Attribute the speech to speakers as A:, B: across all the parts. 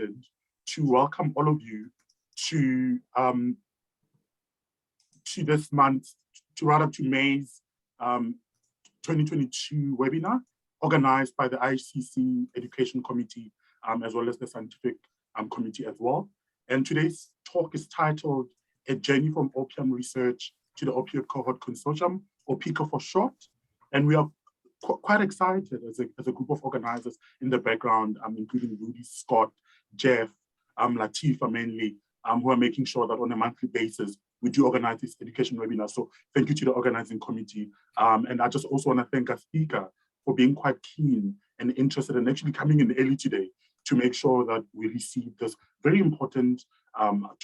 A: to welcome all of you to this month's, to May's 2022 webinar organized by the IHCC Education Committee as well as the Scientific Committee as well. And today's talk is titled A Journey from Opium Research to the Opioid Cohort Consortium, or PICO for short. And we are quite excited as a group of organizers in the background, including Rudy, Scott, Jeff, Latifa mainly, who are making sure that on a monthly basis, we do organize this education webinar. So thank you to the organizing committee. And I just also want to thank our speaker for being quite keen and interested and actually coming in early today to make sure that we receive this very important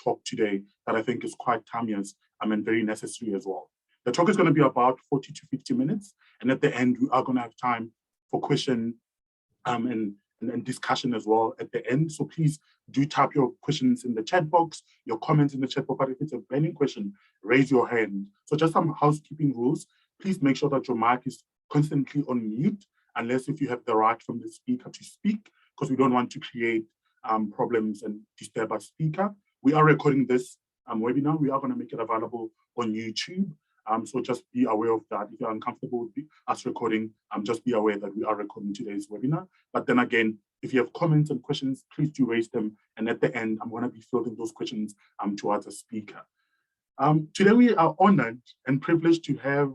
A: talk today that I think is quite timeless and very necessary as well. The talk is going to be about 40 to 50 minutes. And at the end, we are going to have time for question and discussion as well at the end. So please do type your questions in the chat box, your comments in the chat box. But if it's a burning question, raise your hand. So just some housekeeping rules. Please make sure that your mic is constantly on mute, unless if you have the right from the speaker to speak, because we don't want to create problems and disturb our speaker. We are recording this webinar. We are going to make it available on YouTube. So just be aware of that. If you're uncomfortable with us recording, just be aware that we are recording today's webinar. But then again, if you have comments and questions, please do raise them. And at the end, I'm going to be fielding those questions towards the speaker. Today, we are honored and privileged to have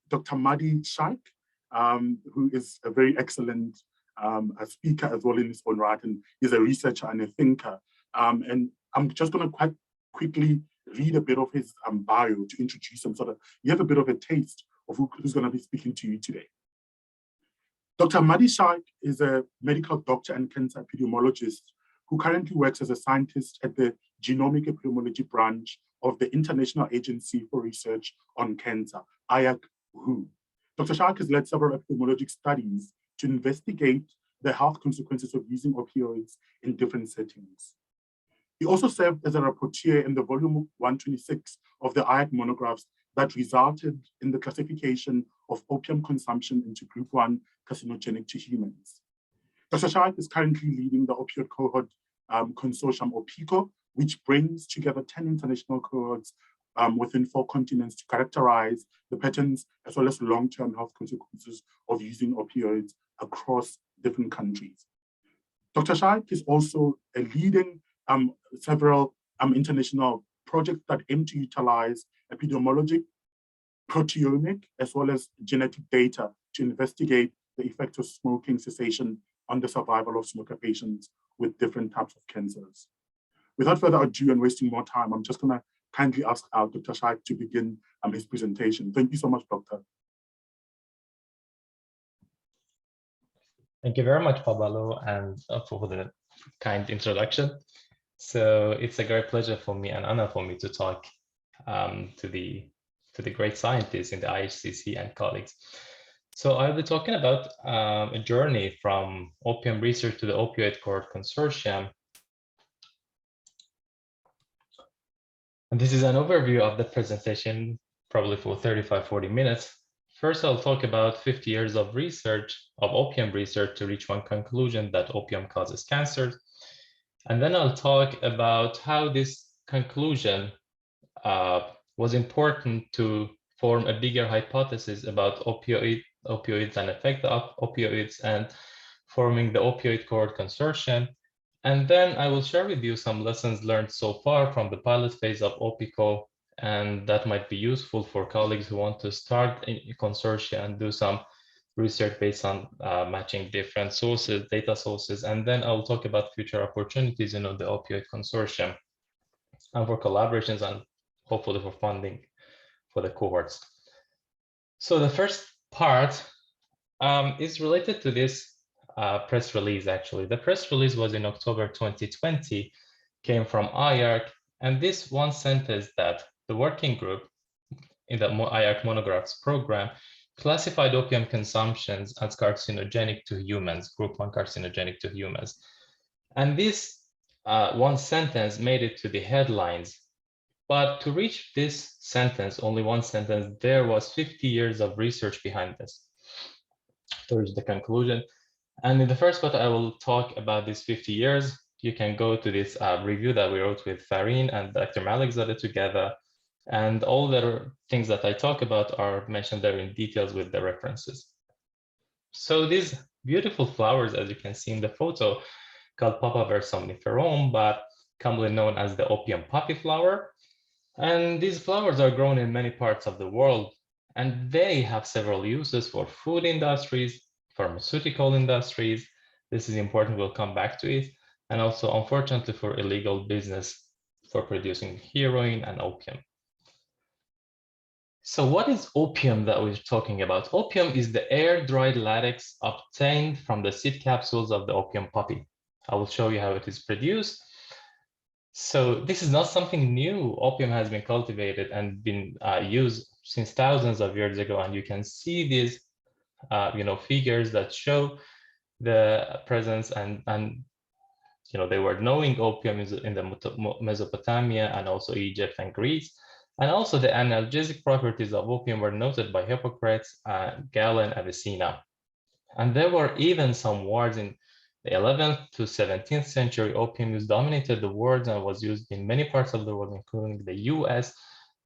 A: Dr. Mahdi Sheikh, who is a very excellent a speaker as well in his own right, and he's a researcher and a thinker. And I'm just going to quite quickly read a bit of his bio to introduce him so that you have a bit of a taste of who's going to be speaking to you today. Dr. Mahdi Sheikh is a medical doctor and cancer epidemiologist who currently works as a scientist at the Genomic Epidemiology branch of the International Agency for Research on Cancer, IARC. Dr. Sheikh has led several epidemiologic studies to investigate the health consequences of using opioids in different settings. He also served as a rapporteur in the volume 126 of the IARC Monographs that resulted in the classification of opium consumption into group 1 carcinogenic to humans. Dr. Sheikh is currently leading the Opioid Cohort Consortium, or PICO, which brings together 10 international cohorts within 4 continents to characterize the patterns as well as long-term health consequences of using opioids across different countries. Dr. Sheikh is also a leading several international projects that aim to utilize epidemiologic, proteomic, as well as genetic data to investigate the effect of smoking cessation on the survival of smoker patients with different types of cancers. Without further ado and wasting more time, I'm just going to kindly ask Dr. Sheikh to begin his presentation. Thank you so much, Doctor.
B: Thank you very much, Pablo, and for the kind introduction. So it's a great pleasure for me and honor for me to talk to the great scientists in the IHCC and colleagues. So I'll be talking about a journey from opium research to the Opioid Cohort Consortium. And this is an overview of the presentation, probably for 35-40 minutes. First, I'll talk about 50 years of research, of opium research, to reach one conclusion, that opium causes cancer. And then I'll talk about how this conclusion was important to form a bigger hypothesis about opioids and effect of opioids, and forming the Opioid Cohort Consortium. And then I will share with you some lessons learned so far from the pilot phase of OPICO, and that might be useful for colleagues who want to start a consortia and do some research based on matching different sources, data sources. And then I'll talk about future opportunities in the Opioid Consortium and for collaborations and hopefully for funding for the cohorts. So the first part is related to this press release, actually. The press release was in October 2020, came from IARC, and this one sentence that the working group in the IARC Monographs program classified opium consumptions as carcinogenic to humans, group 1 carcinogenic to humans. And this one sentence made it to the headlines. But to reach this sentence, only one sentence, there was 50 years of research behind this to reach the conclusion. And in the first part, I will talk about these 50 years. you can go to this review that we wrote with Farine and Dr. Malikzadeh together. And all the things that I talk about are mentioned there in details with the references. So these beautiful flowers, as you can see in the photo, called Papaver somniferum, but commonly known as the opium poppy flower. And these flowers are grown in many parts of the world, and they have several uses for food industries, pharmaceutical industries. This is important, we'll come back to it. And also, unfortunately, for illegal business for producing heroin and opium. So what is opium that we're talking about? Opium is the air-dried latex obtained from the seed capsules of the opium poppy. I will show you how it is produced. So this is not something new. Opium has been cultivated and been used since thousands of years ago. And you can see these figures that show the presence and they were knowing opium in the Mesopotamia and also Egypt and Greece. And also the analgesic properties of opium were noted by Hippocrates, Galen, and Avicenna. And there were even some wars in the 11th to 17th century. Opium use dominated the world and was used in many parts of the world, including the US.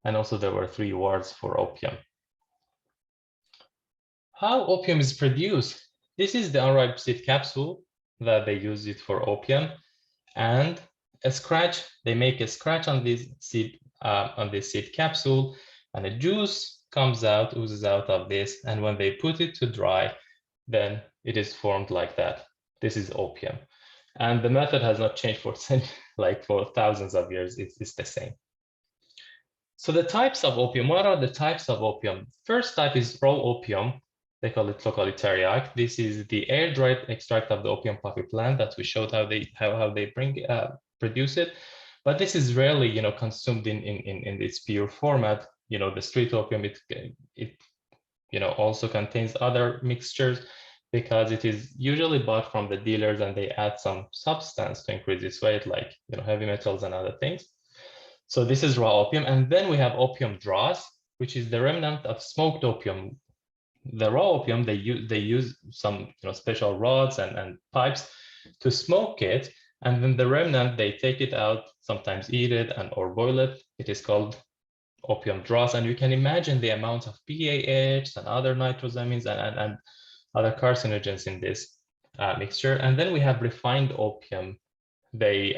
B: And also there were 3 wars for opium. How opium is produced? This is the unripe seed capsule that they use it for opium. And they make a scratch on this seed capsule, and a juice oozes out of this. And when they put it to dry, then it is formed like that. This is opium. And the method has not changed for thousands of years. It's the same. So the types of opium, what are the types of opium? First type is raw opium. They call it locally teriac. This is the air-dried extract of the opium poppy plant that we showed how they produce it. But this is rarely, consumed in its pure format. The street opium, it also contains other mixtures because it is usually bought from the dealers and they add some substance to increase its weight, like heavy metals and other things. So this is raw opium. And then we have opium dross, which is the remnant of smoked opium. The raw opium, they use some special rods and pipes to smoke it, and then the remnant they take it out, sometimes eat it or boil it. It is called opium dross, and you can imagine the amount of PAH and other nitrosamines and other carcinogens in this mixture. And then we have refined opium. They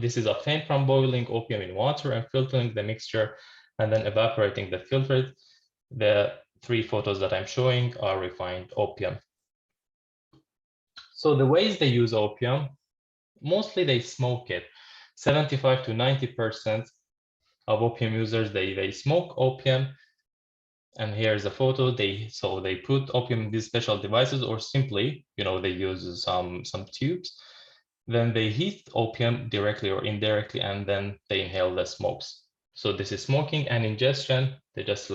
B: this is obtained from boiling opium in water and filtering the mixture and then evaporating the filtrate. The 3 photos that I'm showing are refined opium. So the ways they use opium, mostly they smoke it. 75 to 90% of opium users, they smoke opium. And here's a photo. They put opium in these special devices, or simply, they use some tubes. Then they heat opium directly or indirectly, and then they inhale the smokes. So this is smoking and ingestion. They just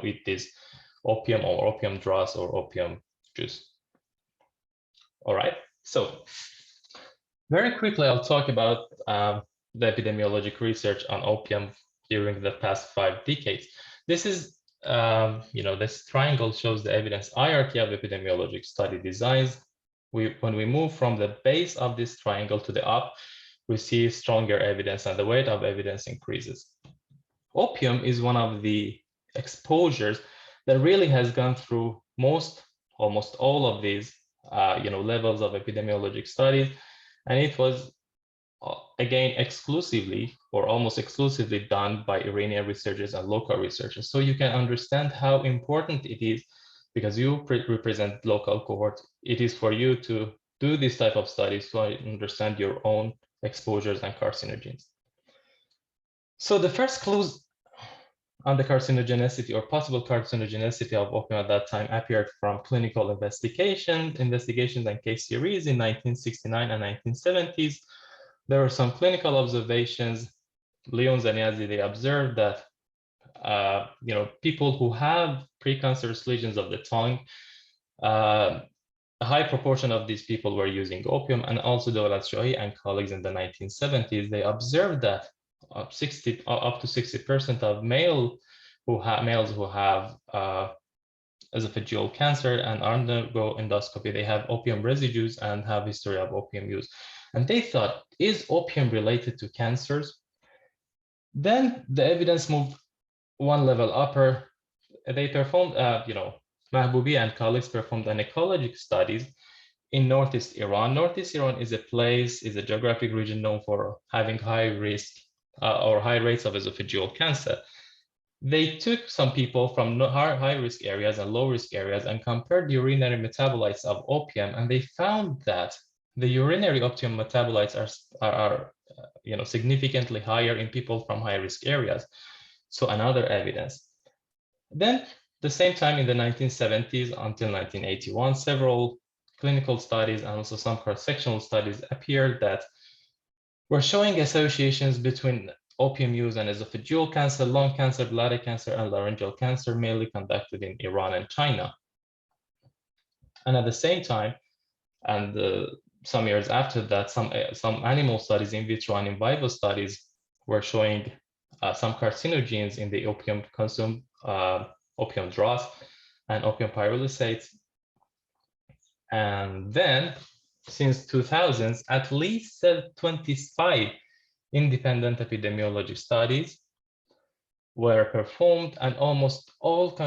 B: eat this opium or opium dross or opium juice. All right, so very quickly, I'll talk about the epidemiologic research on opium during the past 5 decades. This is, this triangle shows the evidence hierarchy of epidemiologic study designs. When we move from the base of this triangle to the up, we see stronger evidence and the weight of evidence increases. Opium is one of the exposures that really has gone through almost all of these levels of epidemiologic studies, and it was again exclusively or almost exclusively done by Iranian researchers and local researchers. So you can understand how important it is, because you represent local cohort. It is for you to do this type of studies to understand your own exposures and carcinogens. So the first clues on the carcinogenicity or possible carcinogenicity of opium at that time appeared from clinical investigations and case series in 1969 and 1970s. There were some clinical observations. Leon Zaniazi, they observed that people who have precancerous lesions of the tongue, a high proportion of these people were using opium, and also Dawlat Shohi and colleagues in the 1970s, they observed that up to 60% of males who have esophageal cancer and undergo endoscopy, they have opium residues and have history of opium use. And they thought, is opium related to cancers? Then the evidence moved one level upper. They performed, Mahboubi and colleagues performed an ecologic studies in Northeast Iran. Northeast Iran is a geographic region known for having high risk or high rates of esophageal cancer. They took some people from high risk areas and low risk areas and compared the urinary metabolites of opium, and they found that the urinary opium metabolites are significantly higher in people from high risk areas. So another evidence. Then the same time in the 1970s until 1981, several clinical studies and also some cross-sectional studies appeared that were showing associations between opium use and esophageal cancer, lung cancer, bladder cancer, and laryngeal cancer, mainly conducted in Iran and China. And at the same time, and some years after that, some animal studies, in vitro and in vivo studies, were showing some carcinogens in the opium consumed, opium dross and opium pyrolysates. And then, since 2000s, at least 25 independent epidemiology studies were performed, and almost all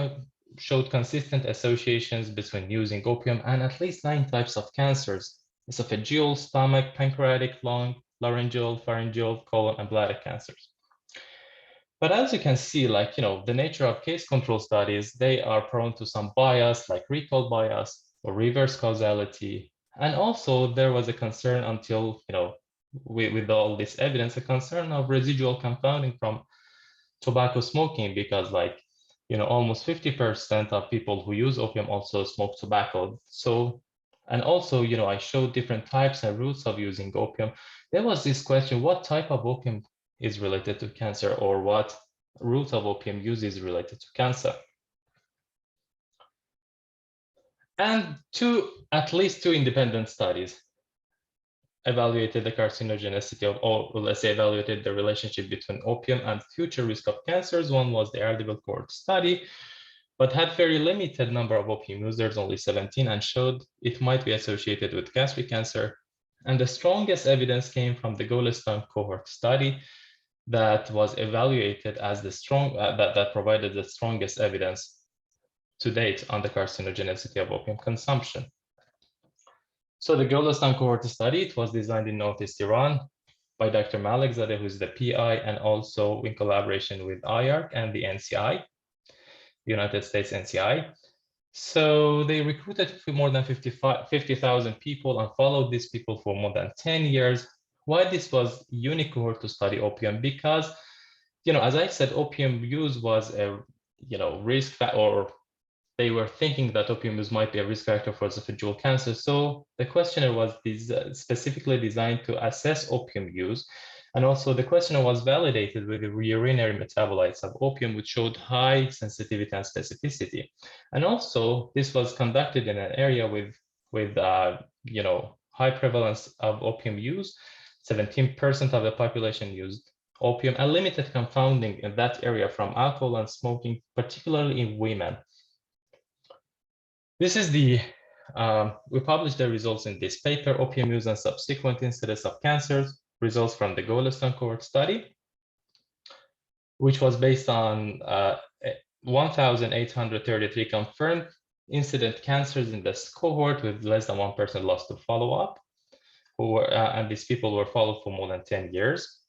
B: showed consistent associations between using opium and at least 9 types of cancers: esophageal, stomach, pancreatic, lung, laryngeal, pharyngeal, colon, and bladder cancers. But as you can see, the nature of case control studies, they are prone to some bias, like recall bias or reverse causality. And also there was a concern until, with all this evidence, a concern of residual confounding from tobacco smoking, because almost 50% of people who use opium also smoke tobacco. So, and also, I showed different types and routes of using opium. There was this question, what type of opium is related to cancer, or what route of opium use is related to cancer? And at least two independent studies evaluated the carcinogenicity of, or let's say evaluated the relationship between opium and future risk of cancers. One was the Erdeville Cohort study, but had very limited number of opium users, only 17, and showed it might be associated with gastric cancer. And the strongest evidence came from the Golestan Cohort study that was evaluated as the that provided the strongest evidence to date on the carcinogenicity of opium consumption. So the Golestan Cohort study, it was designed in Northeast Iran by Dr. Malikzadeh, who is the PI, and also in collaboration with IARC and the NCI, United States NCI. So they recruited more than 50,000 people and followed these people for more than 10 years. Why this was unique cohort to study opium? Because, as I said, opium use was a, risk, or they were thinking that opium use might be a risk factor for esophageal cancer. So the questionnaire was specifically designed to assess opium use. And also the questionnaire was validated with the urinary metabolites of opium, which showed high sensitivity and specificity. And also this was conducted in an area with high prevalence of opium use. 17% of the population used opium, and limited confounding in that area from alcohol and smoking, particularly in women. This is we published the results in this paper, Opium Use and Subsequent Incidence of Cancers, results from the Golestan Cohort study, which was based on 1,833 confirmed incident cancers in this cohort, with less than 1% lost to follow-up, and these people were followed for more than 10 years.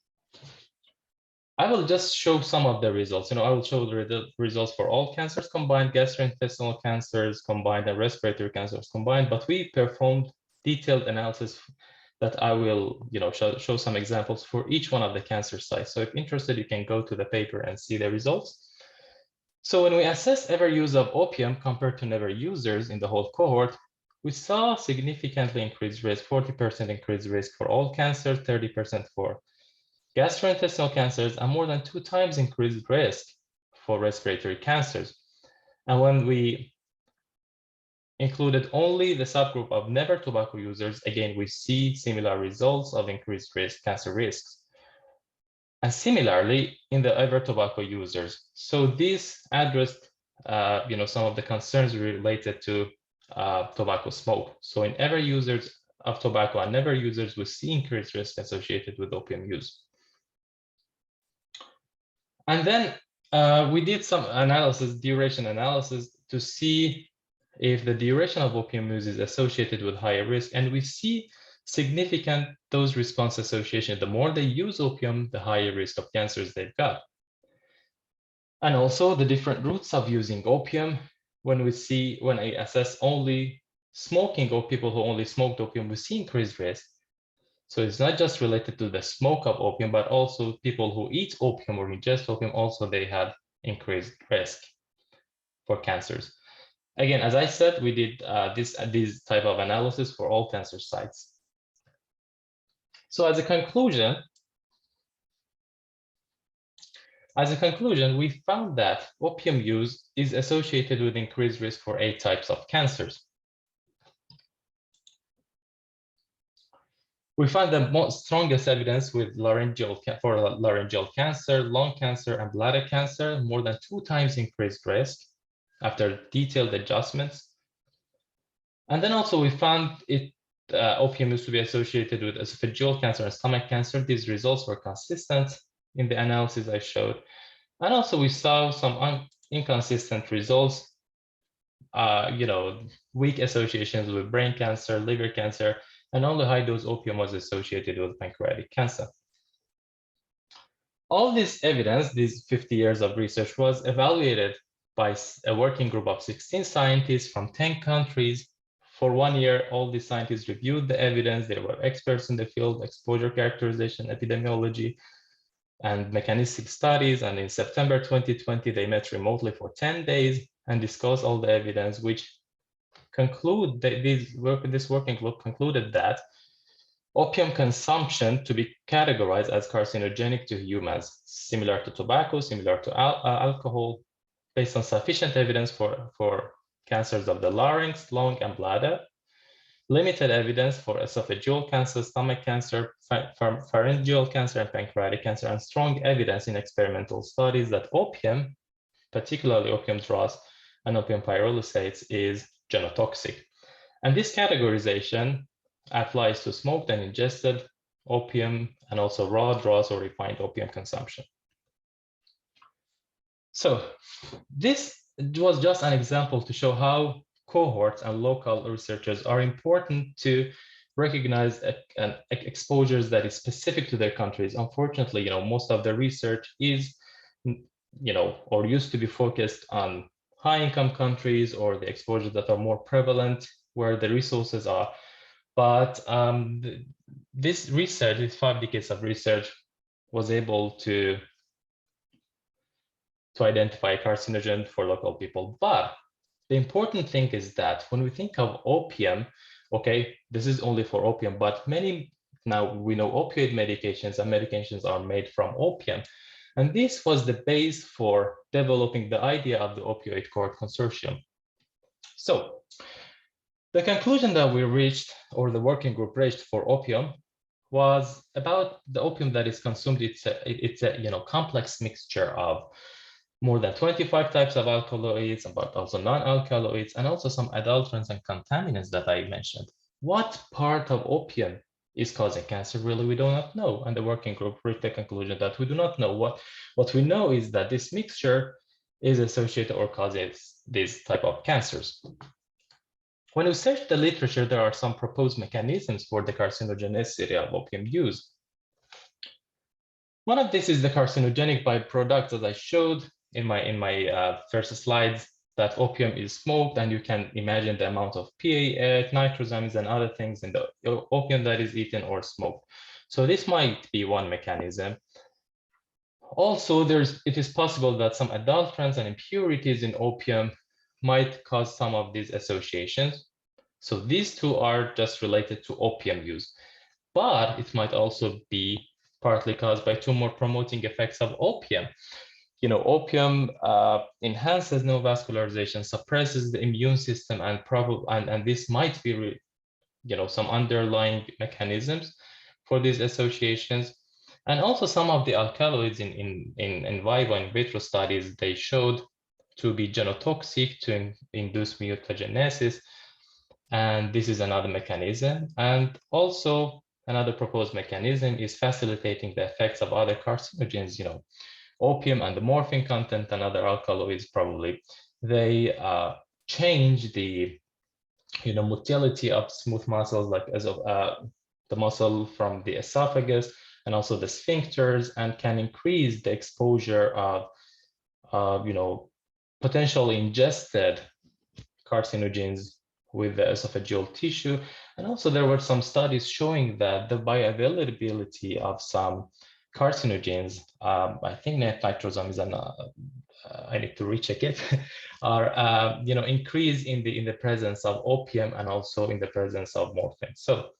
B: I will just show some of the results. I will show the results for all cancers combined, gastrointestinal cancers combined, and respiratory cancers combined. But we performed detailed analysis that I will, show some examples for each one of the cancer sites. So if interested, you can go to the paper and see the results. So when we assess ever use of opium compared to never users in the whole cohort, we saw significantly increased risk, 40% increased risk for all cancers, 30% for gastrointestinal cancers, and more than 2 times increased risk for respiratory cancers. And when we included only the subgroup of never tobacco users, again, we see similar results of increased risk, cancer risks. And similarly, in the ever tobacco users. So this addressed some of the concerns related to tobacco smoke. So in ever users, of tobacco and never users will see increased risk associated with opium use. And then we did some analysis, duration analysis, to see if the duration of opium use is associated with higher risk. And we see significant dose response association. The more they use opium, the higher risk of cancers they've got. And also the different routes of using opium. When I assess only smoking or people who only smoked opium, we see increased risk. So it's not just related to the smoke of opium, but also people who eat opium or ingest opium, also they had increased risk for cancers. Again, as I said, we did this type of analysis for all cancer sites. So as a conclusion, we found that opium use is associated with increased risk for 8 types of cancers. We found the most strongest evidence with laryngeal cancer, lung cancer, and bladder cancer, more than 2 times increased risk after detailed adjustments. And then also we found opium use to be associated with esophageal cancer and stomach cancer. These results were consistent in the analysis I showed. And also we saw some inconsistent results, weak associations with brain cancer, liver cancer, and only high dose opium was associated with pancreatic cancer. All this evidence, these 50 years of research, was evaluated by a working group of 16 scientists from 10 countries. For 1 year, all these scientists reviewed the evidence. They were experts in the field, exposure characterization, epidemiology, and mechanistic studies. And in September 2020, they met remotely for 10 days and discussed all the evidence, which conclude that this working group concluded that opium consumption to be categorized as carcinogenic to humans, similar to tobacco, similar to alcohol, based on sufficient evidence for cancers of the larynx, lung, and bladder, limited evidence for esophageal cancer, stomach cancer, pharyngeal cancer, and pancreatic cancer, and strong evidence in experimental studies that opium, particularly opium dross and opium pyrolysates, is genotoxic. And this categorization applies to smoked and ingested opium and also raw dross or refined opium consumption. So this was just an example to show how cohorts and local researchers are important to recognize exposures that is specific to their countries. Unfortunately, most of the research is, or used to be focused on high-income countries or the exposures that are more prevalent where the resources are. But this research, these 5 decades of research, was able to identify carcinogen for local people. But the important thing is that when we think of opium, okay, this is only for opium, but now we know opioid medications and medications are made from opium. And this was the base for developing the idea of the Opioid Cohort Consortium. So the conclusion that we reached, or the working group reached for opium, was about the opium that is consumed. It's a complex mixture of more than 25 types of alkaloids, but also non-alkaloids, and also some adulterants and contaminants that I mentioned. What part of opium is causing cancer? Really, we do not know. And the working group reached the conclusion that we do not know. What we know is that this mixture is associated or causes these type of cancers. When we search the literature, there are some proposed mechanisms for the carcinogenicity of opium use. One of this is the carcinogenic byproducts, as I showed in my first slides, that opium is smoked, and you can imagine the amount of PAH, nitrosamines, and other things in the opium that is eaten or smoked. So this might be one mechanism. Also, it is possible that some adulterants and impurities in opium might cause some of these associations. So these 2 are just related to opium use, but it might also be partly caused by tumor promoting effects of opium. Opium enhances neovascularization, suppresses the immune system, and this might be, some underlying mechanisms for these associations. And also some of the alkaloids in vivo and in vitro studies, they showed to be genotoxic, to induce mutagenesis. And this is another mechanism. And also another proposed mechanism is facilitating the effects of other carcinogens, opium and the morphine content and other alkaloids probably. They change the motility of smooth muscles like the muscle from the esophagus and also the sphincters, and can increase the exposure of potentially ingested carcinogens with the esophageal tissue. And also there were some studies showing that the bioavailability of some carcinogens, I think nitrosam is I need to recheck it, are increase in the presence of opium and also in the presence of morphine. So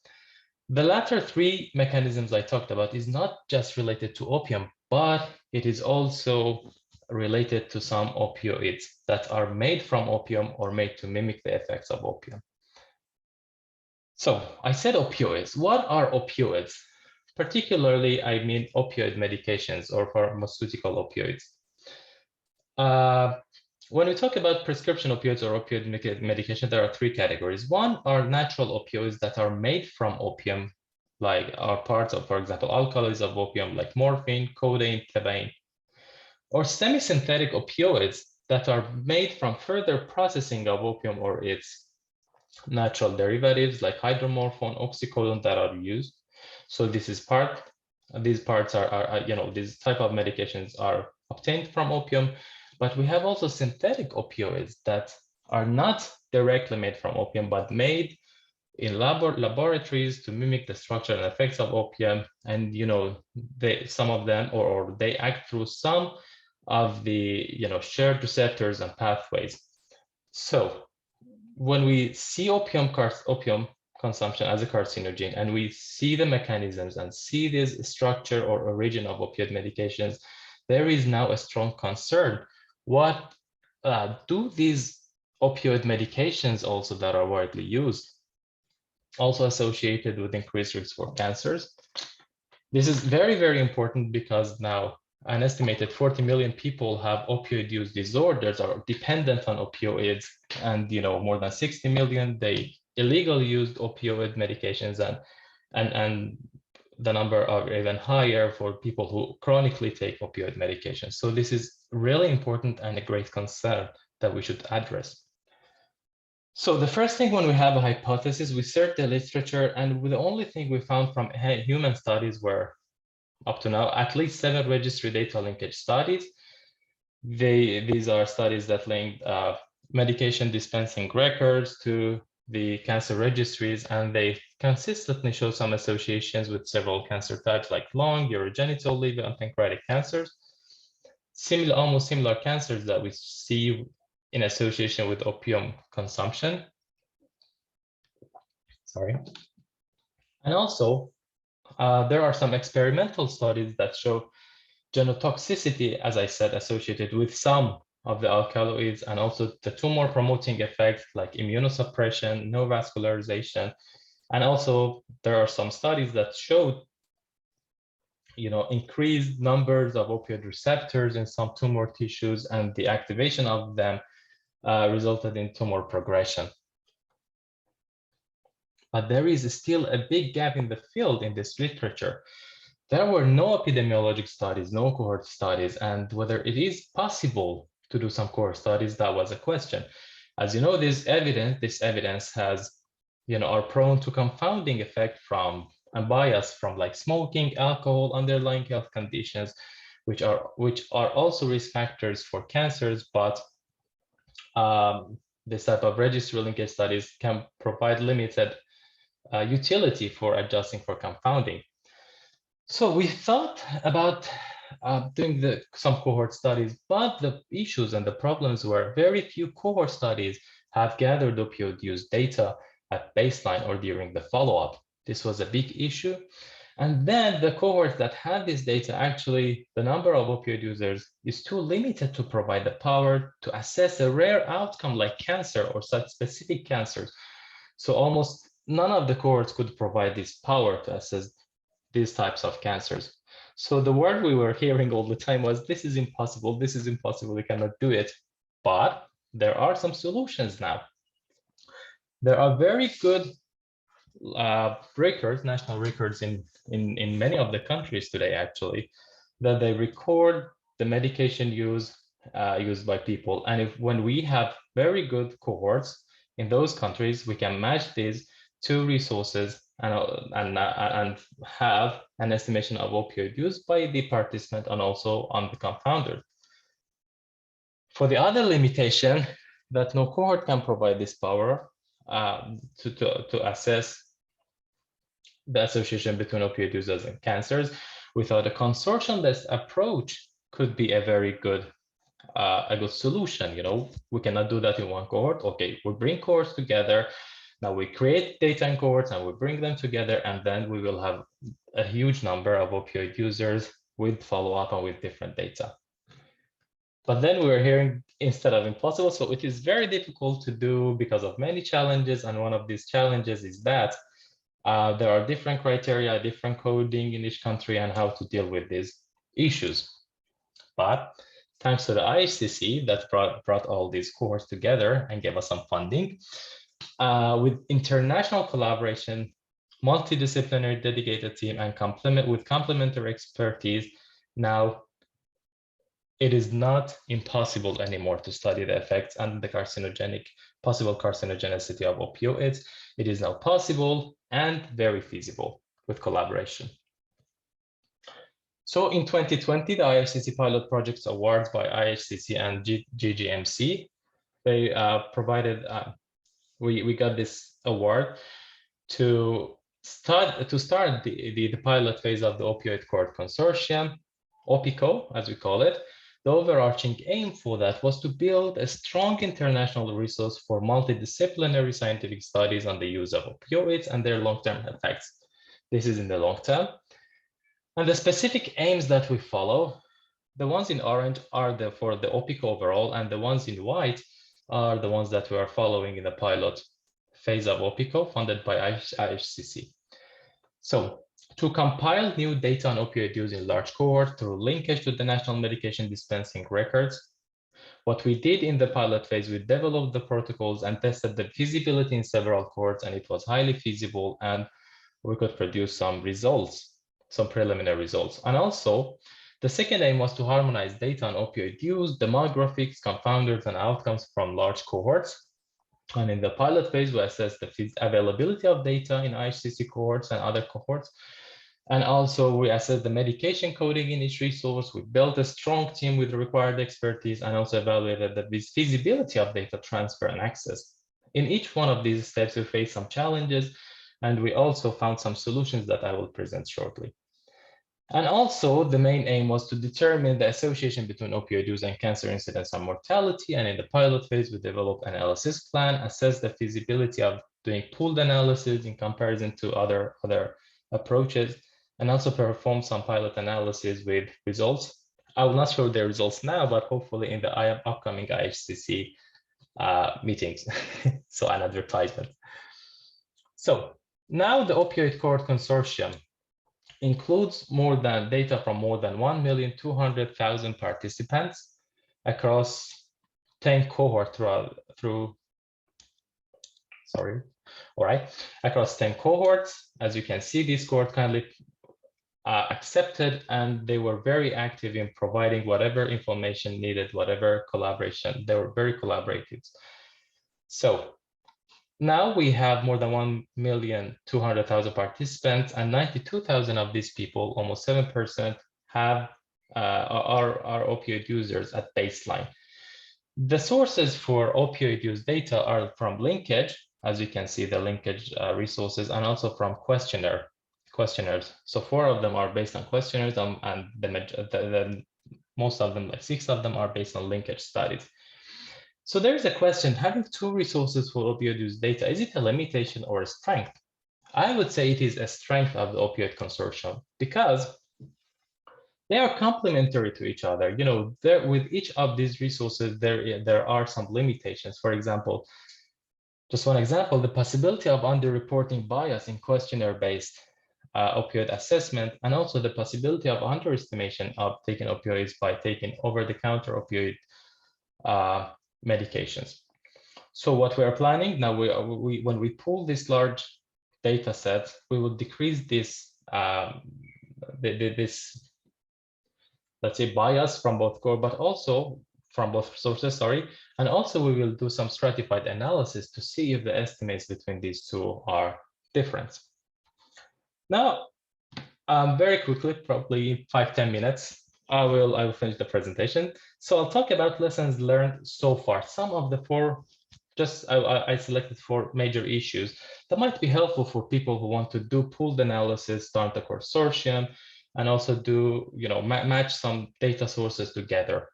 B: the latter three mechanisms I talked about is not just related to opium, but it is also related to some opioids that are made from opium or made to mimic the effects of opium. So I said opioids. What are opioids? Particularly, I mean opioid medications or pharmaceutical opioids. When we talk about prescription opioids or opioid medication, there are three categories. One are natural opioids that are made from opium, like are parts of, for example, alkaloids of opium, like morphine, codeine, thebaine. Or semi-synthetic opioids that are made from further processing of opium or its natural derivatives, like hydromorphone, oxycodone, that are used. So this is these parts are these type of medications are obtained from opium. But we have also synthetic opioids that are not directly made from opium, but made in laboratories to mimic the structure and effects of opium. And some of them or they act through some of the shared receptors and pathways. So when we see opium consumption as a carcinogen, and we see the mechanisms and see this structure or origin of opioid medications, there is now a strong concern. What do these opioid medications also that are widely used also associated with increased risk for cancers? This is very, very important because now an estimated 40 million people have opioid use disorders or dependent on opioids, and more than 60 million they illegally used opioid medications, and the number are even higher for people who chronically take opioid medications. So this is really important and a great concern that we should address. So the first thing, when we have a hypothesis, we search the literature, and the only thing we found from human studies were, up to now, at least 7 registry data linkage studies. These are studies that link medication dispensing records to the cancer registries, and they consistently show some associations with several cancer types like lung, urogenital, liver, and pancreatic cancers. Almost similar cancers that we see in association with opium consumption. Sorry. And also, there are some experimental studies that show genotoxicity, as I said, associated with some of the alkaloids, and also the tumor promoting effects like immunosuppression, neovascularization. And also there are some studies that showed increased numbers of opioid receptors in some tumor tissues, and the activation of them resulted in tumor progression. But there is still a big gap in the field, in this literature. There were no epidemiologic studies, no cohort studies, and whether it is possible to do some cohort studies, that was a question. As you know, this evidence has, are prone to confounding effect from and bias from like smoking, alcohol, underlying health conditions, which are also risk factors for cancers, but this type of registry linkage studies can provide limited utility for adjusting for confounding. So we thought about doing some cohort studies, but the issues and the problems were very few cohort studies have gathered opioid use data at baseline or during the follow-up. This was a big issue. And then the cohorts that have this data, actually, the number of opioid users is too limited to provide the power to assess a rare outcome like cancer or such specific cancers. So almost none of the cohorts could provide this power to assess these types of cancers. So the word we were hearing all the time was, this is impossible, we cannot do it. But there are some solutions now. There are very good records, national records in many of the countries today, actually, that they record the medication used by people. And when we have very good cohorts in those countries, we can match these two resources and have an estimation of opioid use by the participant and also on the confounder. For the other limitation, that no cohort can provide this power to assess the association between opioid users and cancers. Without a consortium-based approach could be a very good solution. We cannot do that in one cohort. Okay, we bring cohorts together. Now we create data in cohorts and we bring them together, and then we will have a huge number of opioid users with follow-up and with different data. But then we were hearing instead of impossible. So it is very difficult to do because of many challenges. And one of these challenges is that there are different criteria, different coding in each country, and how to deal with these issues. But thanks to the IHCC that brought all these cohorts together and gave us some funding, with international collaboration, multidisciplinary dedicated team, and complementary expertise, now it is not impossible anymore to study the effects and the possible carcinogenicity of opioids. It is now possible and very feasible with collaboration. So in 2020, the IHCC Pilot Projects Awards by IHCC and GGMC, they provided, we got this award to start the pilot phase of the Opioid Cohort Consortium, OPICO, as we call it. The overarching aim for that was to build a strong international resource for multidisciplinary scientific studies on the use of opioids and their long-term effects. This is in the long term. And the specific aims that we follow, the ones in orange are for the OPICO overall, and the ones in white are the ones that we are following in the pilot phase of OPICO, funded by IHCC. So, to compile new data on opioid use in large cohorts through linkage to the national medication dispensing records. What we did in the pilot phase, we developed the protocols and tested the feasibility in several cohorts, and it was highly feasible, and we could produce some results, some preliminary results. And also, the second aim was to harmonize data on opioid use, demographics, confounders, and outcomes from large cohorts. And in the pilot phase, we assessed the availability of data in IHCC cohorts and other cohorts. And also we assessed the medication coding in each resource. We built a strong team with the required expertise and also evaluated the feasibility of data transfer and access. In each one of these steps, we faced some challenges, and we also found some solutions that I will present shortly. And also the main aim was to determine the association between opioid use and cancer incidence and mortality. And in the pilot phase, we developed an analysis plan, assessed the feasibility of doing pooled analysis in comparison to other approaches, and also performed some pilot analysis with results. I will not show the results now, but hopefully in the upcoming IHCC meetings, so an advertisement. So now the Opioid Cohort Consortium includes data from more than 1,200,000 participants across 10 cohorts across 10 cohorts. As you can see, this cohort kindly accepted, and they were very active in providing whatever information needed, whatever collaboration. They were very collaborative. So now we have more than 1,200,000 participants, and 92,000 of these people, almost 7%, are opioid users at baseline. The sources for opioid use data are from linkage, as you can see, the linkage resources, and also from questionnaires. So 4 of them are based on questionnaires, and most of them, like 6 of them, are based on linkage studies. So there is a question, having 2 resources for opioid use data, is it a limitation or a strength? I would say it is a strength of the Opioid Consortium, because they are complementary to each other. With each of these resources, there are some limitations. For example, just one example, the possibility of underreporting bias in questionnaire-based opioid assessment, and also the possibility of underestimation of taking opioids by taking over-the-counter opioid medications. So what we are planning now, when we pull this large data set, we will decrease this this, let's say, bias from both core, but also from both sources, sorry. And also we will do some stratified analysis to see if the estimates between these two are different. Now, very quickly, probably 5-10 minutes, I will finish the presentation. So I'll talk about lessons learned so far. Some of the I selected 4 major issues that might be helpful for people who want to do pooled analysis, start a consortium, and also do, match some data sources together,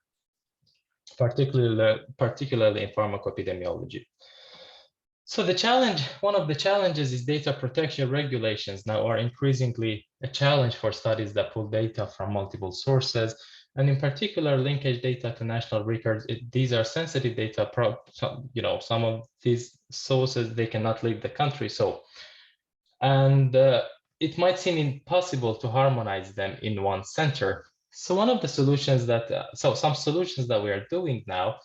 B: particularly in pharmacoepidemiology. So one of the challenges is data protection regulations now are increasingly a challenge for studies that pull data from multiple sources, and in particular, linkage data to national records. These are sensitive data. Some of these sources, they cannot leave the country. It might seem impossible to harmonize them in one center. So one of the solutions some solutions that we are doing now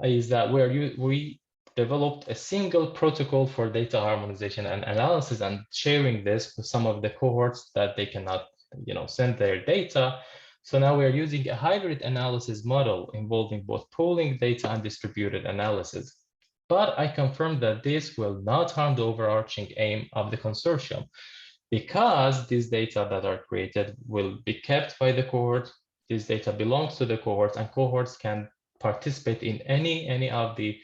B: is that we developed a single protocol for data harmonization and analysis, and sharing this with some of the cohorts that they cannot, send their data. So now we are using a hybrid analysis model involving both pooling data and distributed analysis. But I confirm that this will not harm the overarching aim of the consortium, because these data that are created will be kept by the cohort. This data belongs to the cohorts, and cohorts can participate in any of the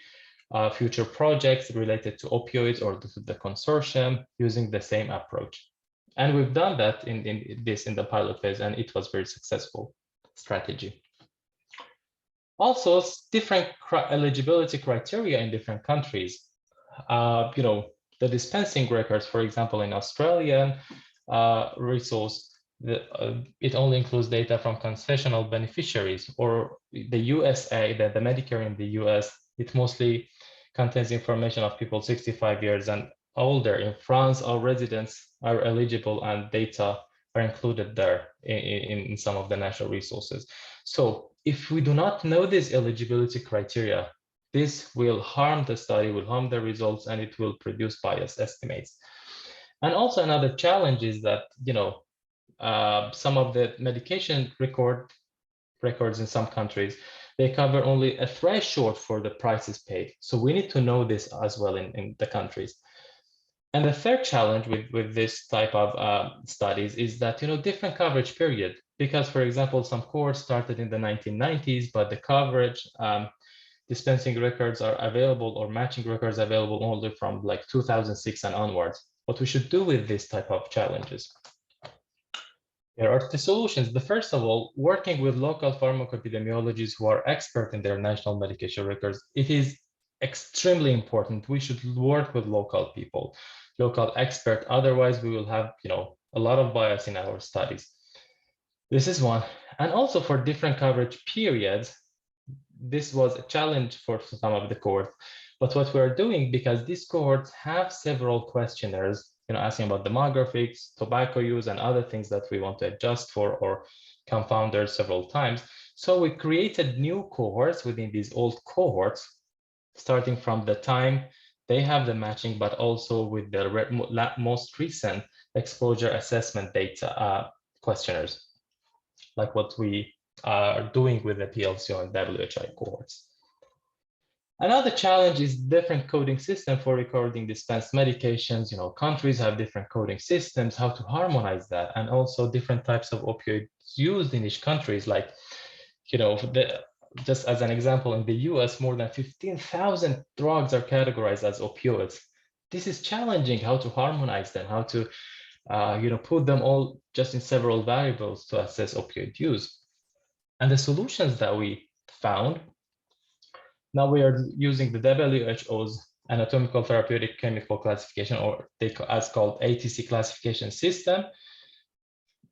B: future projects related to opioids or to the consortium using the same approach. And we've done that in the pilot phase, and it was very successful strategy. Also, different eligibility criteria in different countries. The dispensing records, for example, in Australian resource, it only includes data from concessional beneficiaries, or the USA, the Medicare in the US, it mostly contains information of people 65 years and older. In France, all residents are eligible, and data are included there in some of the national resources. So if we do not know these eligibility criteria, this will harm the study, will harm the results, and it will produce biased estimates. And also another challenge is that, some of the medication records in some countries, they cover only a threshold for the prices paid. So we need to know this as well in the countries. And the third challenge with this type of studies is that, different coverage period, because, for example, some cohorts started in the 1990s, but the coverage dispensing records are available, or matching records available only from like 2006 and onwards. What we should do with this type of challenges? There are the solutions. The first of all, working with local pharmacoepidemiologists who are expert in their national medication records. It is extremely important. We should work with local people, local expert. Otherwise, we will have, a lot of bias in our studies. This is one. And also for different coverage periods, this was a challenge for some of the cohorts. But what we're doing, because these cohorts have several questionnaires, asking about demographics, tobacco use, and other things that we want to adjust for or confounders several times. So we created new cohorts within these old cohorts, starting from the time they have the matching, but also with the most recent exposure assessment data questionnaires, like what we are doing with the PLCO and WHI cohorts. Another challenge is different coding system for recording dispensed medications. Countries have different coding systems, how to harmonize that, and also different types of opioids used in each country. Like, just as an example, in the US, more than 15,000 drugs are categorized as opioids. This is challenging, how to harmonize them, how to put them all just in several variables to assess opioid use. And the solutions that we found, now we are using the WHO's anatomical therapeutic chemical classification, or as called ATC classification system.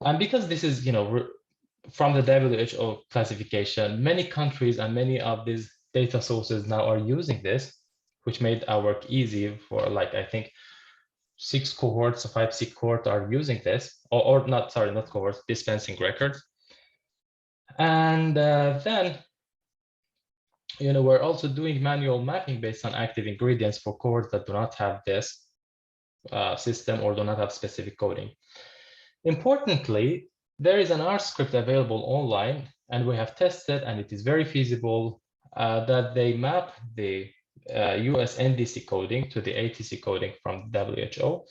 B: And because this is, from the WHO classification, many countries and many of these data sources now are using this, which made our work easy for, like, I think 6 cohorts, 5, 6 cohorts are using this, or not cohorts, dispensing records. And then we're also doing manual mapping based on active ingredients for cohorts that do not have this system or do not have specific coding. Importantly, there is an R script available online, and we have tested, and it is very feasible that they map the US NDC coding to the ATC coding from WHO.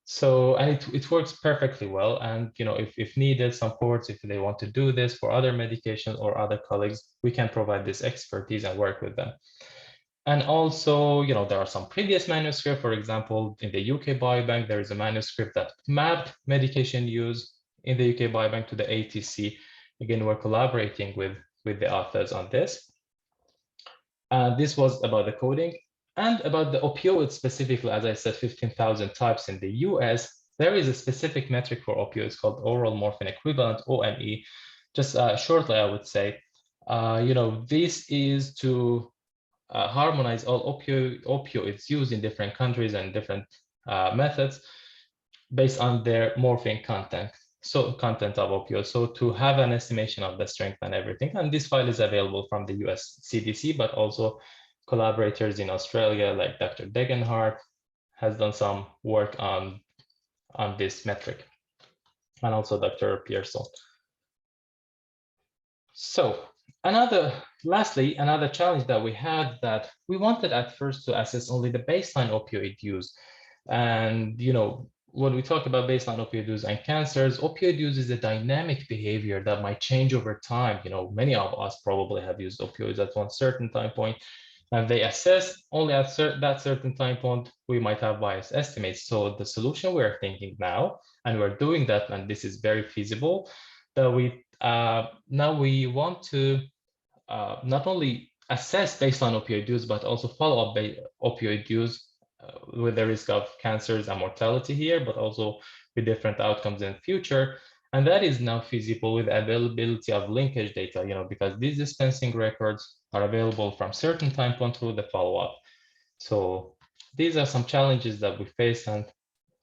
B: So, and it works perfectly well. And, if needed, some cohorts, if they want to do this for other medications or other colleagues, we can provide this expertise and work with them. And also, there are some previous manuscripts. For example, in the UK Biobank, there is a manuscript that mapped medication use in the UK Biobank to the ATC. Again, we're collaborating with the authors on this. This was about the coding. And about the opioids specifically, as I said, 15,000 types in the US. There is a specific metric for opioids called oral morphine equivalent, OME. Just shortly, I would say, this is to harmonize all opioids used in different countries and different methods based on their morphine content, content of opioids. So to have an estimation of the strength and everything. And this file is available from the US CDC, but also collaborators in Australia, like Dr. Degenhardt, has done some work on this metric, and also Dr. Pearson. So lastly, another challenge that we had, that we wanted at first to assess only the baseline opioid use. And, when we talk about baseline opioid use and cancers, opioid use is a dynamic behavior that might change over time. Many of us probably have used opioids at one certain time point, and they assess only at that certain time point. We might have biased estimates. So the solution we're thinking now, and we're doing that, and this is very feasible, that now we want to not only assess baseline opioid use, but also follow up opioid use with the risk of cancers and mortality here, but also with different outcomes in the future. And that is now feasible with availability of linkage data, because these dispensing records are available from certain time point through the follow-up. So these are some challenges that we face, and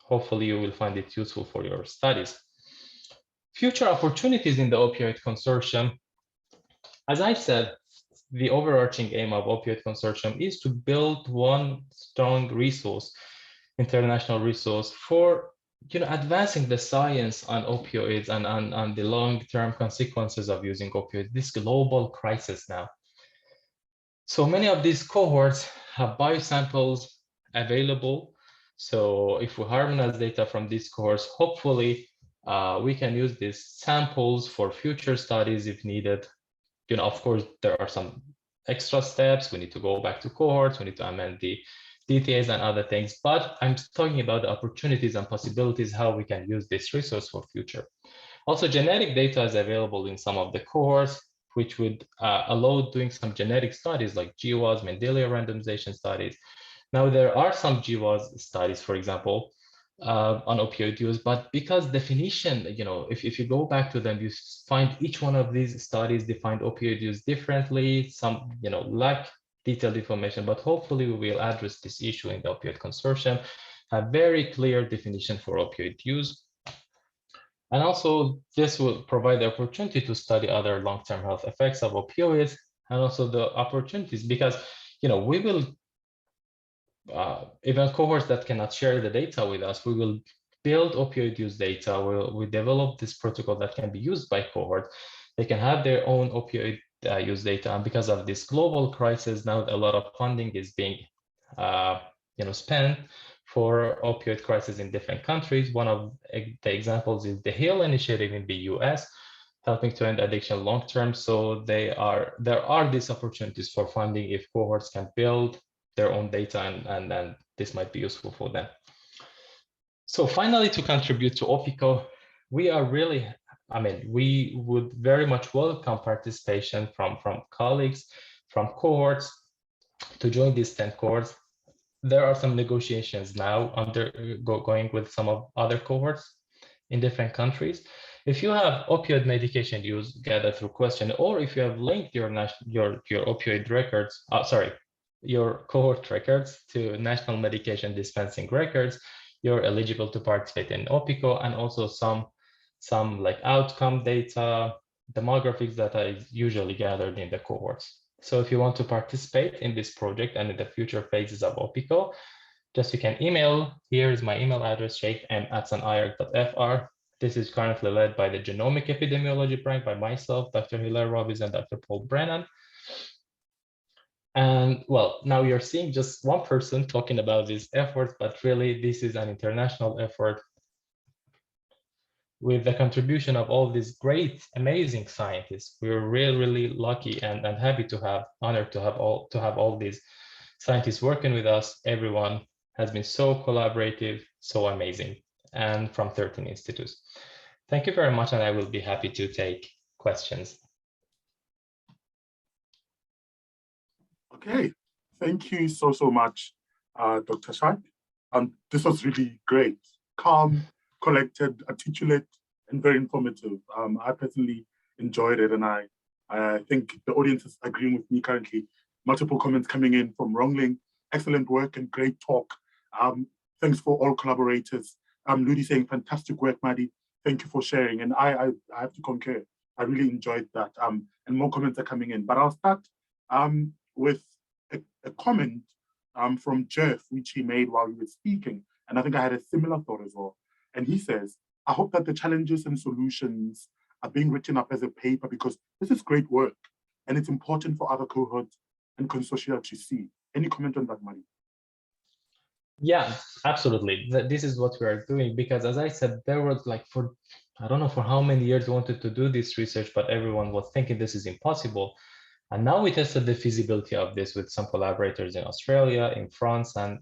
B: hopefully you will find it useful for your studies. Future opportunities in the Opioid Consortium. As I said, the overarching aim of Opioid Consortium is to build one strong resource, international resource for advancing the science on opioids and on the long-term consequences of using opioids, this global crisis now. So many of these cohorts have biosamples available. So if we harmonize data from these cohorts, hopefully we can use these samples for future studies if needed. Of course, there are some extra steps. We need to go back to cohorts. We need to amend the DTAs and other things. But I'm talking about the opportunities and possibilities, how we can use this resource for future. Also, genetic data is available in some of the cohorts, which would allow doing some genetic studies like GWAS, Mendelian randomization studies. Now, there are some GWAS studies, for example, on opioid use, but because definition, if you go back to them, you find each one of these studies defined opioid use differently. Some, lack detailed information, but hopefully we will address this issue in the Opioid Consortium, have very clear definition for opioid use. And also this will provide the opportunity to study other long-term health effects of opioids, and also the opportunities, because, we will even cohorts that cannot share the data with us, we will build opioid use data. We develop this protocol that can be used by cohort. They can have their own opioid use data. And because of this global crisis, now a lot of funding is being spent for opioid crisis in different countries. One of the examples is the HEAL initiative in the US, helping to end addiction long term. So there are these opportunities for funding if cohorts can build their own data, and this might be useful for them. So finally, to contribute to OPICO, we are really, we would very much welcome participation from colleagues, from cohorts to join these 10 cohorts. There are some negotiations now going with some of other cohorts in different countries. If you have opioid medication use gathered through question, or if you have linked your opioid records, your cohort records to national medication dispensing records, you're eligible to participate in OPICO, and also some like outcome data, demographics that are usually gathered in the cohorts. So if you want to participate in this project and in the future phases of OPICO, just you can email. Here is my email address, sheikh@iarc.fr. This is currently led by the Genomic Epidemiology branch by myself, Dr. Hilaire Robbins, and Dr. Paul Brennan. And well, now you're seeing just one person talking about these efforts, but really this is an international effort with the contribution of all these great, amazing scientists. We're really, really lucky and happy to have, honored to have all these scientists working with us. Everyone has been so collaborative, so amazing, and from 13 institutes. Thank you very much, and I will be happy to take questions.
A: Okay, thank you so much, Dr. Sheikh. This was really great, calm, collected, articulate, and very informative. I personally enjoyed it, and I think the audience is agreeing with me currently. Multiple comments coming in from Rongling. Excellent work and great talk. Thanks for all collaborators. Ludi saying fantastic work, Mahdi. Thank you for sharing. And I have to concur. I really enjoyed that. And more comments are coming in. But I'll start with a comment from Jeff, which he made while he was speaking. And I think I had a similar thought as well. And he says, I hope that the challenges and solutions are being written up as a paper, because this is great work and it's important for other cohorts and consortia to see. Any comment on that, Mahdi?
B: Yeah, absolutely. This is what we are doing, because as I said, there was like I don't know for how many years we wanted to do this research, but everyone was thinking this is impossible. And now we tested the feasibility of this with some collaborators in Australia, in France, and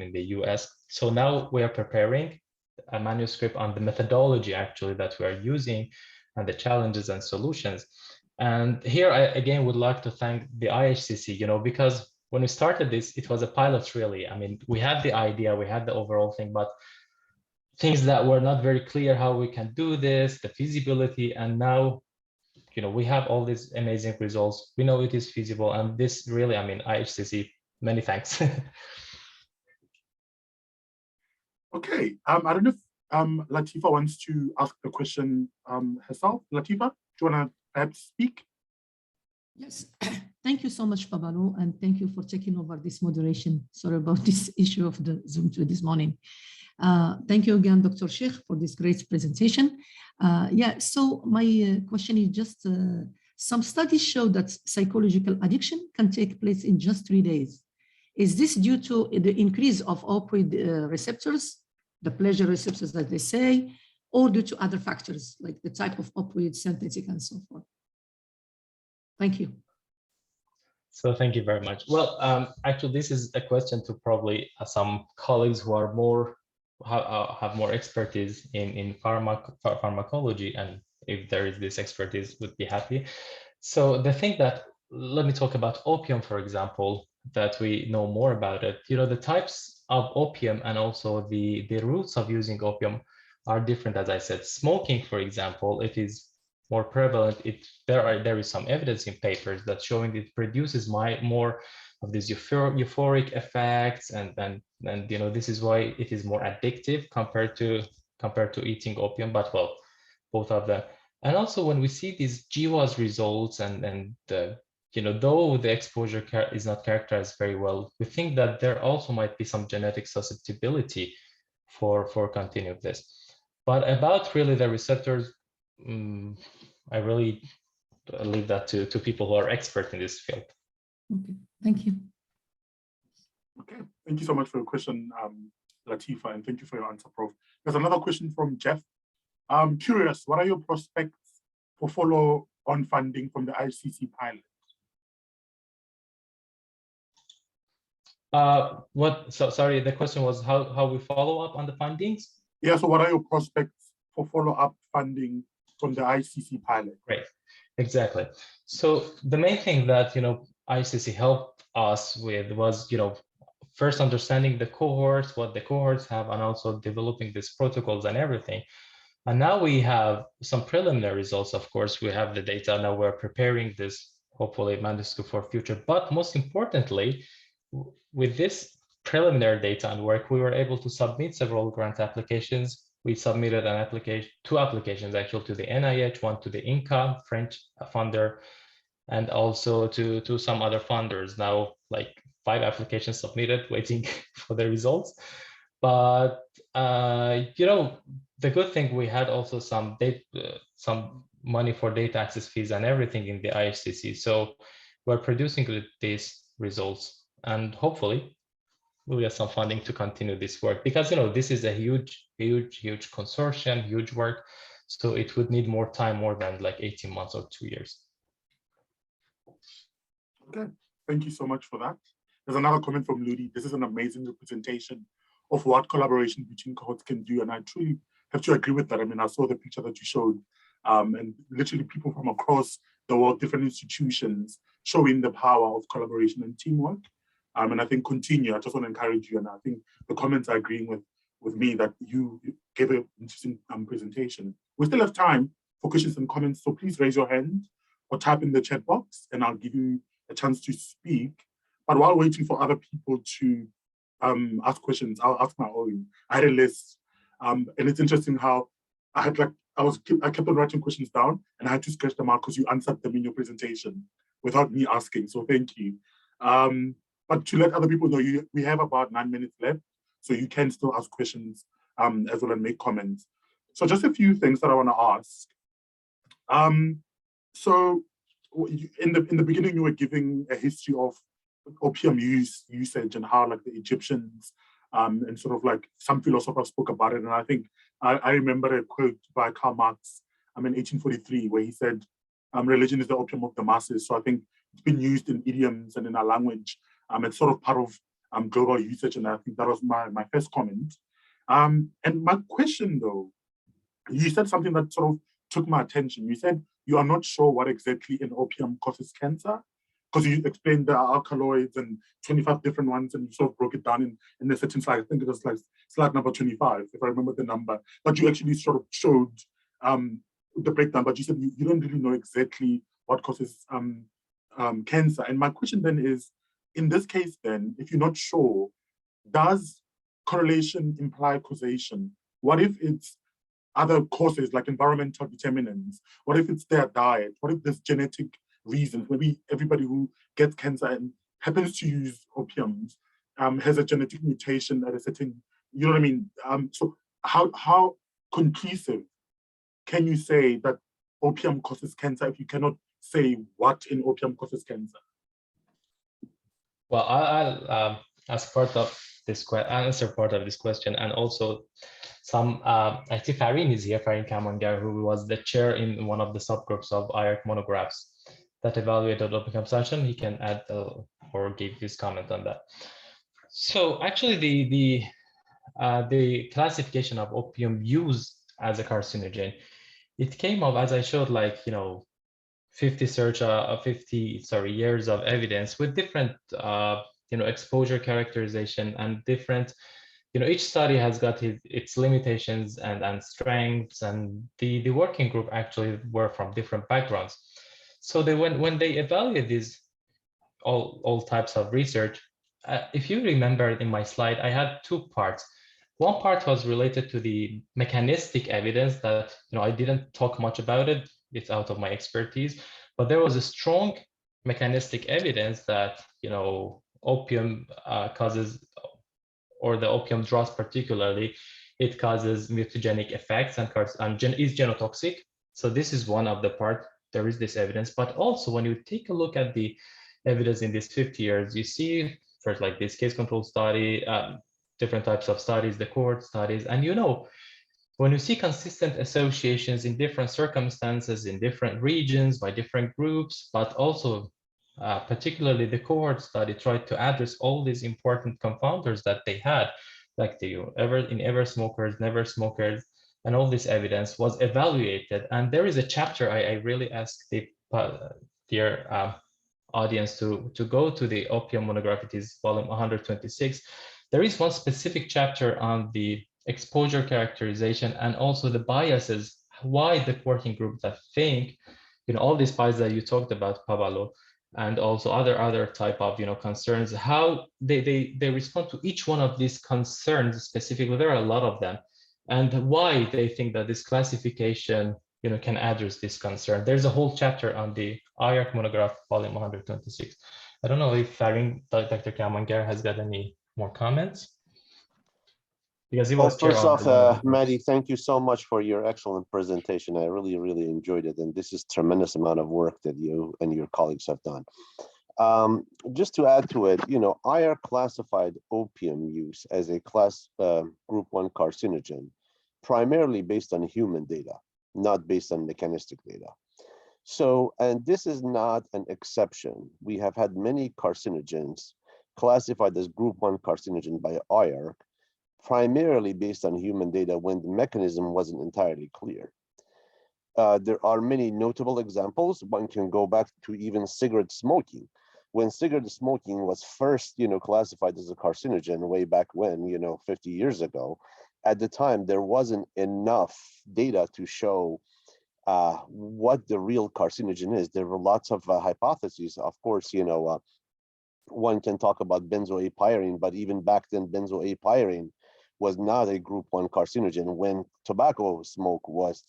B: in the US. So now we are preparing a manuscript on the methodology actually that we are using and the challenges and solutions. And here I again would like to thank the IHCC, because when we started this, it was a pilot really. I mean, we had the idea, we had the overall thing, but things that were not very clear how we can do this, the feasibility, and now we have all these amazing results. We know it is feasible, and this really, I mean, IHCC, many thanks.
A: Okay, I don't know if Latifa wants to ask the question herself. Latifa, do you want to perhaps speak?
C: Yes, thank you so much, Pabalo, and thank you for taking over this moderation. Sorry about this issue of the Zoom this morning. Thank you again, Dr. Sheikh, for this great presentation. Yeah, so my question is just, some studies show that psychological addiction can take place in just 3 days. Is this due to the increase of opioid receptors, the pleasure receptors that they say, or due to other factors like the type of opioid, synthetic, and so forth? Thank you.
B: So thank you very much. Well, actually, this is a question to probably some colleagues who are have more expertise in pharmacology, and if there is this expertise, would be happy. So the thing that, let me talk about opium, for example, that we know more about it. The types of opium and also the routes of using opium are different. As I said, smoking, for example, it is more prevalent. There is some evidence in papers that showing it produces more of these euphoric effects, and this is why it is more addictive compared to eating opium. But well, both of them. And also when we see these GWAS results and though the exposure is not characterized very well, we think that there also might be some genetic susceptibility for continuing this. But about really the receptors, I really leave that to people who are expert in this field.
C: Okay, thank you.
A: Okay, thank you so much for your question, Latifa, and thank you for your answer, Prof. There's another question from Jeff. I'm curious, what are your prospects for follow-on funding from the IHCC pilot?
B: Sorry, the question was how we follow up on the findings?
A: Yeah, so what are your prospects for follow-up funding from the IHCC pilot?
B: Great, exactly. So the main thing that IHCC helped us with was first understanding the cohorts, what the cohorts have, and also developing these protocols and everything. And now we have some preliminary results. Of course, we have the data. Now we're preparing this, hopefully, manuscript for future. But most importantly, with this preliminary data and work, we were able to submit several grant applications. We submitted an two applications actually to the NIH, one to the INCA, French funder, and also to some other funders. Now, like 5 applications submitted, waiting for the results. But you know, the good thing, we had also some money for data access fees and everything in the IHCC. So we're producing these results, and hopefully we'll get some funding to continue this work, because you know, this is a huge consortium, huge work. So it would need more time, more than like 18 months or 2 years.
A: Okay, thank you so much for that. There's another comment from Ludi. This is an amazing representation of what collaboration between cohorts can do. And I truly have to agree with that. I mean, I saw the picture that you showed, and literally people from across the world, different institutions, showing the power of collaboration and teamwork. And I think continue. I just want to encourage you. And I think the comments are agreeing with me that you gave an interesting presentation. We still have time for questions and comments. So please raise your hand or type in the chat box, and I'll give you a chance to speak. But while waiting for other people to ask questions, I'll ask my own. I had a list, and it's interesting how I had I kept on writing questions down, and I had to sketch them out because you answered them in your presentation without me asking. So thank you. But to let other people know, we have about 9 minutes left, so you can still ask questions as well and make comments. So just a few things that I want to ask. So in the beginning, you were giving a history of opium usage and how like the Egyptians and sort of like some philosophers spoke about it. And I think I remember a quote by Karl Marx in 1843, where he said, religion is the opium of the masses. So I think it's been used in idioms and in our language. It's sort of part of global usage. And I think that was my first comment. And my question though, you said something that sort of took my attention. You said you are not sure what exactly in opium causes cancer, because you explained the alkaloids and 25 different ones, and you sort of broke it down in a certain slide. I think it was like slide number 25, if I remember the number. But you actually sort of showed the breakdown, but you said you don't really know exactly what causes cancer. And my question then is, in this case then, if you're not sure, does correlation imply causation? What if it's other causes like environmental determinants? What if it's their diet? What if there's genetic reasons? Maybe everybody who gets cancer and happens to use opiums has a genetic mutation at a certain, you know what I mean? So how conclusive can you say that opium causes cancer if you cannot say what in opium causes cancer?
B: Well, I'll answer part of this question, and also I think Farin is here, Farin Kamangar, who was the chair in one of the subgroups of IARC Monographs that evaluated opium consumption. He can add or give his comment on that. So actually, the classification of opium use as a carcinogen, it came up, as I showed, like 50 years of evidence with different exposure characterization and different, each study has got its limitations and strengths, and the working group actually were from different backgrounds. So when they evaluate these all types of research, if you remember in my slide, I had 2 parts. One part was related to the mechanistic evidence that I didn't talk much about it. It's out of my expertise, but there was a strong mechanistic evidence that opium causes, or the opium drugs particularly, it causes mutagenic effects and is genotoxic. So this is one of the part. There is this evidence, but also when you take a look at the evidence in these 50 years, you see first like this case control study, different types of studies, the cohort studies, and when you see consistent associations in different circumstances, in different regions, by different groups, but also particularly the cohort study tried to address all these important confounders that they had, like in ever smokers, never smokers, and all this evidence was evaluated. And there is a chapter I really ask the dear audience to go to the Opium Monograph. It is volume 126. There is one specific chapter on the exposure characterization and also the biases, why the working group that think, all these biases that you talked about, Pablo, and also other type of concerns, how they respond to each one of these concerns specifically. There are a lot of them, and why they think that this classification can address this concern. There's a whole chapter on the IARC Monograph, volume 126. I don't know if Dr. Kamangar has got any more comments. Because he was
D: first off, Mahdi,
B: Mahdi,
D: thank you so much for your excellent presentation. I really, really enjoyed it. And this is tremendous amount of work that you and your colleagues have done. Just to add to it, IARC classified opium use as a class group 1 carcinogen, primarily based on human data, not based on mechanistic data. So, and this is not an exception. We have had many carcinogens classified as group 1 carcinogen by IARC, primarily based on human data when the mechanism wasn't entirely clear. There are many notable examples. One can go back to even cigarette smoking. When cigarette smoking was first, classified as a carcinogen way back when, 50 years ago, at the time, there wasn't enough data to show what the real carcinogen is. There were lots of hypotheses. Of course, one can talk about benzoapyrene, but even back then, benzoapyrene was not a group 1 carcinogen when tobacco smoke was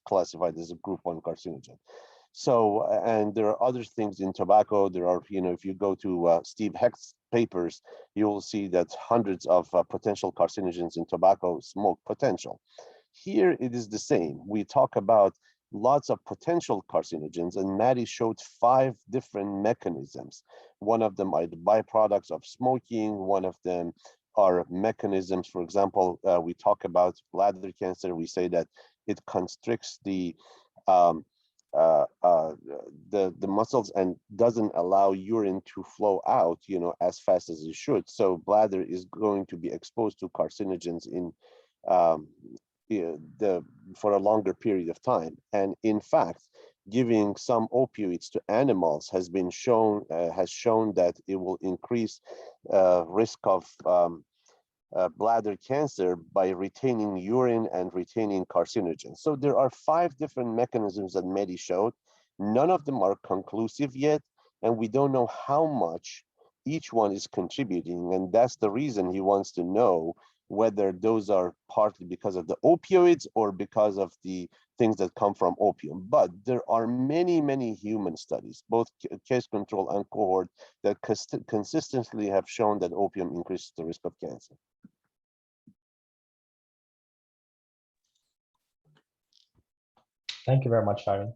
D: classified as a group 1 carcinogen. So, and there are other things in tobacco. There are, if you go to Steve Hecht's papers, you will see that hundreds of potential carcinogens in tobacco smoke potential. Here it is the same. We talk about lots of potential carcinogens, and Mahdi showed 5 different mechanisms. One of them are the byproducts of smoking. One of them are mechanisms. For example, we talk about bladder cancer. We say that it constricts the muscles and doesn't allow urine to flow out, as fast as it should. So bladder is going to be exposed to carcinogens in for a longer period of time. And in fact, giving some opioids to animals has shown that it will increase risk of bladder cancer by retaining urine and retaining carcinogens. So there are 5 different mechanisms that Mahdi showed. None of them are conclusive yet, and we don't know how much each one is contributing. And that's the reason he wants to know whether those are partly because of the opioids or because of the things that come from opium. But there are many, many human studies, both case control and cohort, that consistently have shown that opium increases the risk of cancer.
B: Thank you very much, Aaron.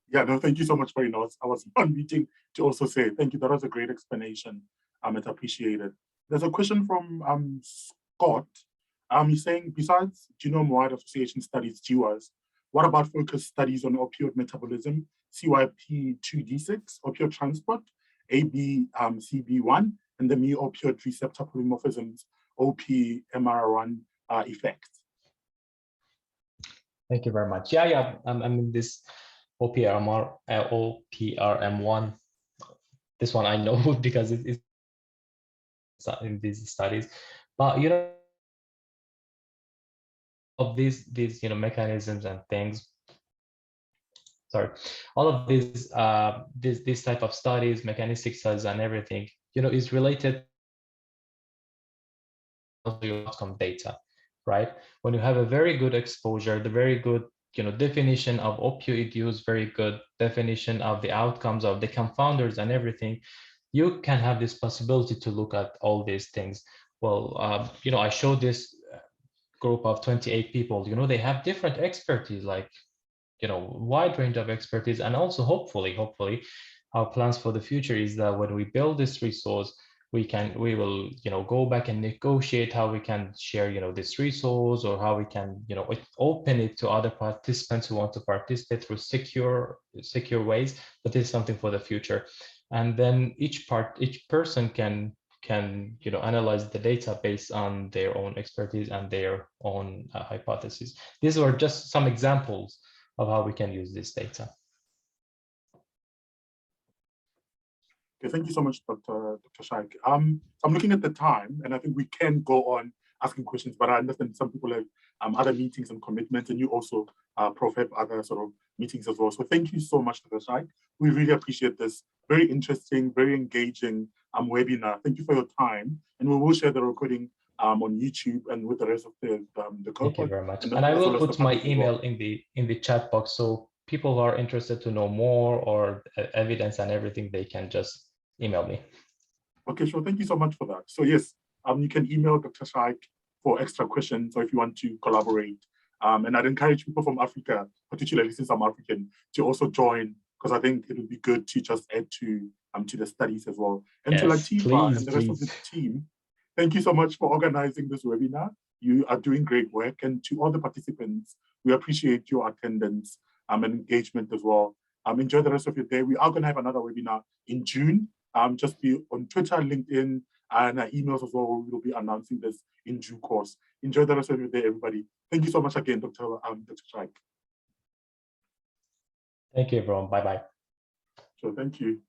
A: Yeah, no, thank you so much for I was on meeting to also say thank you. That was a great explanation. It's appreciated. There's a question from Scott. He's saying, besides genome-wide association studies, GWAS, what about focused studies on opioid metabolism, CYP2D6, opioid transport, ABCB1, and the mu opioid receptor polymorphisms, OPMR1 effects?
B: Thank you very much. Yeah. I mean, this OPRM1, this one I know because it's in these studies. But of these mechanisms and things. Sorry, all of these this type of studies, mechanistic studies, and everything is related to your outcome data, right? When you have a very good exposure, the very good definition of opioid use, very good definition of the outcomes of the confounders and everything, you can have this possibility to look at all these things. Well, I showed this group of 28 people. They have different expertise, like wide range of expertise, and also hopefully our plans for the future is that when we build this resource, we will go back and negotiate how we can share this resource, or how we can open it to other participants who want to participate through secure ways. But this is something for the future, and then each person can analyze the data based on their own expertise and their own hypotheses. These are just some examples of how we can use this data.
A: Okay, thank you so much, Dr. Sheikh. I'm looking at the time, and I think we can go on asking questions, but I understand some people have other meetings and commitments, and you also, Prof, have other sort of meetings as well. So thank you so much, Dr. Sheikh. We really appreciate this very interesting, very engaging webinar. Thank you for your time, and we will share the recording on YouTube and with the rest of the cohort.
B: Thank you very much.
A: And
B: And I
A: as well
B: will
A: as the
B: put my
A: public as
B: email
A: well.
B: in the chat box, so people who are interested to know more or evidence and everything, they can just email me.
A: Okay, sure. Thank you so much for that. So yes, you can email Dr. Sheikh for extra questions or if you want to collaborate. And I'd encourage people from Africa, particularly since I'm African, to also join, because I think it would be good to just add to the studies as well. And
B: Yes,
A: to Latifa
B: please,
A: and the rest of the team, thank you so much for organizing this webinar. You are doing great work. And to all the participants, we appreciate your attendance and engagement as well. Enjoy the rest of your day. We are going to have another webinar in June. Just be on Twitter, LinkedIn, and emails as well. We will be announcing this in due course. Enjoy the rest of your day, everybody. Thank you so much again, Dr. Sheikh.
B: Thank you, everyone. Bye-bye.
A: So thank you.